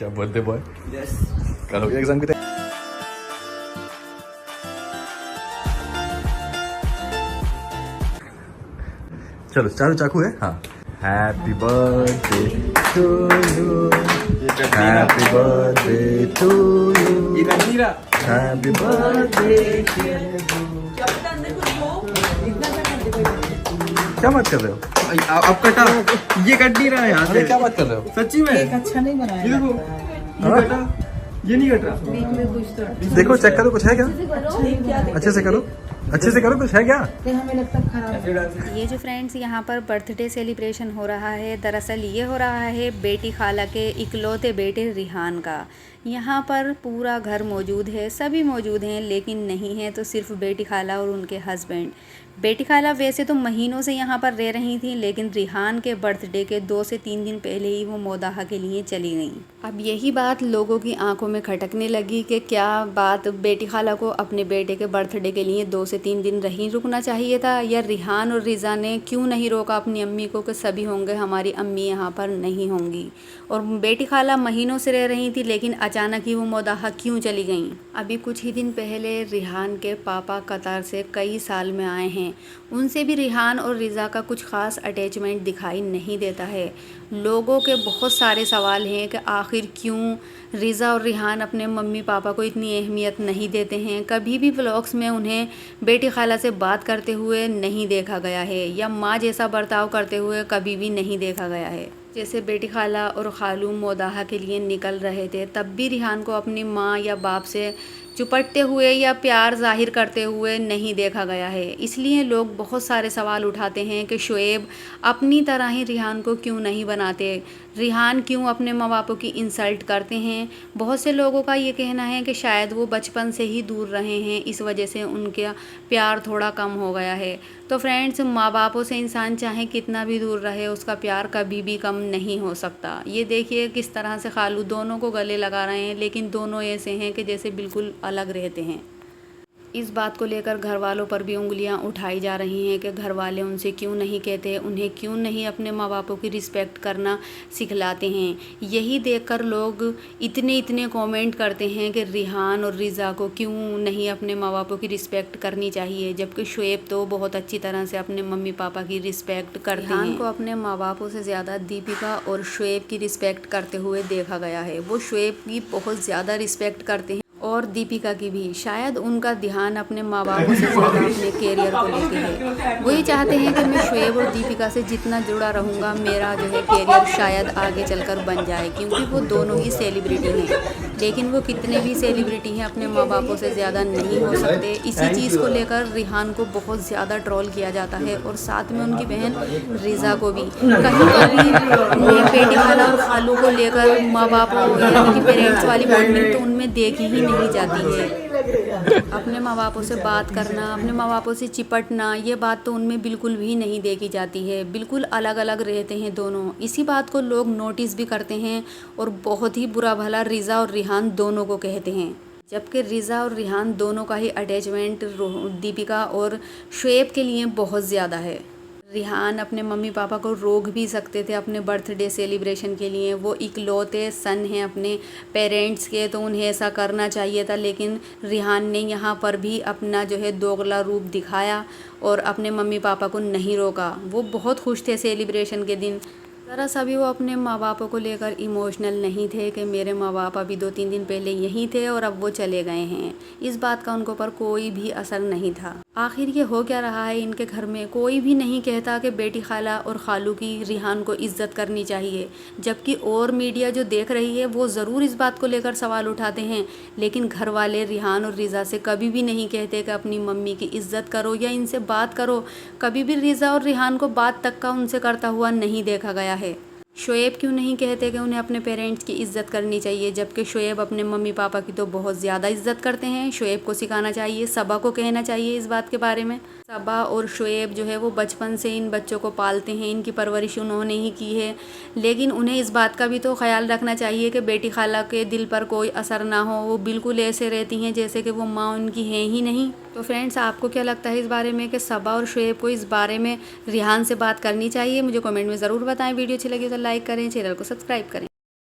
अच्छा birthday boy yes. कल हो गया एग्जाम की चलो चारों चाकू है हाँ happy birthday to you happy birthday to ये यू गंजीरा हैप्पी बर्थडे क्या बात कर रहे हो अब कटा, ये कट नहीं रहा है यहाँ अरे से। क्या बात कर रहे हो सच्ची में केक अच्छा नहीं बनाया ये देखो, लगता है। ये कटा, ये नहीं कट रहा। बीच में कुछ तो अच्छा देखो चेक करो कुछ है क्या नहीं क्या अच्छे से करो अच्छे से करो कुछ है क्या देखते हैं, हमें लगता है खराब है। ये जो फ्रेंड्स यहाँ पर बर्थडे सेलिब्रेशन हो रहा है, दरअसल ये हो रहा है बेटी खाला के इकलौते बेटे रिहान का। यहाँ पर पूरा घर मौजूद है, सभी मौजूद हैं, लेकिन नहीं है तो सिर्फ बेटी खाला और उनके हस्बैंड। बेटी खाला वैसे तो महीनों से यहाँ पर रह रही थी, लेकिन रिहान के बर्थडे के 2 से 3 दिन पहले ही वो मोदाहा के लिए चली गईं। अब यही बात लोगों की आंखों में खटकने लगी कि क्या बात बेटी खाला को अपने बेटे के बर्थडे के लिए 2 से 3 दिन नहीं रुकना चाहिए था, या रिहान और रिज़ा ने क्यों नहीं रोका अपनी अम्मी को कि सभी होंगे, हमारी अम्मी यहाँ पर नहीं होंगी। और बेटी खाला महीनों से रह रही थी, लेकिन अचानक ही वो मोदाहा क्यों चली गईं। अभी कुछ ही दिन पहले रिहान के पापा कतार से कई साल में आए हैं, उनसे भी रिहान और रिज़ा का कुछ ख़ास अटैचमेंट दिखाई नहीं देता है। लोगों के बहुत सारे सवाल हैं कि आखिर क्यों रिज़ा और रिहान अपने मम्मी पापा को इतनी अहमियत नहीं देते हैं। कभी भी व्लॉग्स में उन्हें बेटी खाला से बात करते हुए नहीं देखा गया है, या माँ जैसा बर्ताव करते हुए कभी भी नहीं देखा गया है। जैसे बेटी खाला और खालू मोदाहा के लिए निकल रहे थे, तब भी रिहान को अपनी माँ या बाप से चुपटते हुए या प्यार जाहिर करते हुए नहीं देखा गया है। इसलिए लोग बहुत सारे सवाल उठाते हैं कि शुएब अपनी तरह ही रिहान को क्यों नहीं बनाते, रिहान क्यों अपने माँ बापों की इंसल्ट करते हैं। बहुत से लोगों का ये कहना है कि शायद वो बचपन से ही दूर रहे हैं, इस वजह से उनका प्यार थोड़ा कम हो गया है। तो फ्रेंड्स, माँ बापों से इंसान चाहे कितना भी दूर रहे, उसका प्यार कभी भी कम नहीं हो सकता। ये देखिए किस तरह से खालू दोनों को गले लगा रहे हैं, लेकिन दोनों ऐसे हैं कि जैसे बिल्कुल अलग रहते हैं। इस बात को लेकर घर वालों पर भी उंगलियां उठाई जा रही हैं कि घर वाले उनसे क्यों नहीं कहते, उन्हें क्यों नहीं अपने माँ बापों की रिस्पेक्ट करना सिखलाते हैं। यही देखकर लोग इतने कमेंट करते हैं कि रिहान और रिज़ा को क्यों नहीं अपने माँ बापों की रिस्पेक्ट करनी चाहिए, जबकि शुएब तो बहुत अच्छी तरह से अपने मम्मी पापा की रिस्पेक्ट करते हैं। रिहान को अपने माँ बापों से ज़्यादा दीपिका और शुएब की रिस्पेक्ट करते हुए देखा गया है। वो शुएब की बहुत ज़्यादा रिस्पेक्ट करते हैं और दीपिका की भी। शायद उनका ध्यान अपने माँ बापों से ज़्यादा अपने कैरियर को लेके है। वो ये चाहते हैं कि मैं शुएब और दीपिका से जितना जुड़ा रहूँगा, मेरा जो है कैरियर शायद आगे चलकर बन जाए, क्योंकि वो दोनों ही सेलिब्रिटी हैं। लेकिन वो कितने भी सेलिब्रिटी हैं, अपने माँ बापों से ज़्यादा नहीं हो सकते। इसी चीज़ को लेकर रिहान को बहुत ज़्यादा ट्रोल किया जाता है, और साथ में उनकी बहन रिज़ा को भी। कहीं कभी बेटी खाला और खालू को लेकर माँ बापों या उनकी पेरेंट्स वाली बॉन्डिंग तो उनमें देखी ही नहीं जाती है। अपने माँ बापों से बात करना, अपने माँ बापों से चिपटना, ये बात तो उनमें बिल्कुल भी नहीं देखी जाती है। बिल्कुल अलग अलग रहते हैं दोनों। इसी बात को लोग नोटिस भी करते हैं और बहुत ही बुरा भला रिज़ा और रिहान दोनों को कहते हैं, जबकि रिज़ा और रिहान दोनों का ही अटैचमेंट दीपिका और शुएब के लिए बहुत ज़्यादा है। रिहान अपने मम्मी पापा को रोक भी सकते थे अपने बर्थडे सेलिब्रेशन के लिए, वो इकलौते सन हैं अपने पेरेंट्स के, तो उन्हें ऐसा करना चाहिए था। लेकिन रिहान ने यहाँ पर भी अपना जो है दोगला रूप दिखाया और अपने मम्मी पापा को नहीं रोका। वो बहुत खुश थे सेलिब्रेशन के दिन। ज़रा सा भी वो अपने माँ बापों को लेकर इमोशनल नहीं थे कि मेरे माँ बाप अभी 2-3 दिन पहले यहीं थे और अब वो चले गए हैं। इस बात का उनको पर कोई भी असर नहीं था। आखिर ये हो क्या रहा है इनके घर में? कोई भी नहीं कहता कि बेटी खाला और खालू की रिहान को इज्जत करनी चाहिए, जबकि और मीडिया जो देख रही है वो ज़रूर इस बात को लेकर सवाल उठाते हैं। लेकिन घर वाले रिहान और रिज़ा से कभी भी नहीं कहते कि अपनी मम्मी की इज्जत करो या इनसे बात करो। कभी भी रिज़ा और रिहान को बात तक का उनसे करता हुआ नहीं देखा गया है। शुएब क्यों नहीं कहते कि उन्हें अपने पेरेंट्स की इज़्ज़त करनी चाहिए, जबकि शुएब अपने मम्मी पापा की तो बहुत ज़्यादा इज़्ज़त करते हैं। शुएब को सिखाना चाहिए, सबा को कहना चाहिए इस बात के बारे में। सबा और शुएब जो है वो बचपन से इन बच्चों को पालते हैं, इनकी परवरिश उन्होंने ही की है। लेकिन उन्हें इस बात का भी तो ख्याल रखना चाहिए कि बेटी खाला के दिल पर कोई असर ना हो। वो बिल्कुल ऐसे रहती हैं जैसे कि वो माँ उनकी हैं ही नहीं। तो फ्रेंड्स, आपको क्या लगता है इस बारे में कि सबा और शुएब को इस बारे में रिहान से बात करनी चाहिए? मुझे कमेंट में ज़रूर बताएं। वीडियो अच्छी लगी तो लाइक करें, चैनल को सब्सक्राइब करें।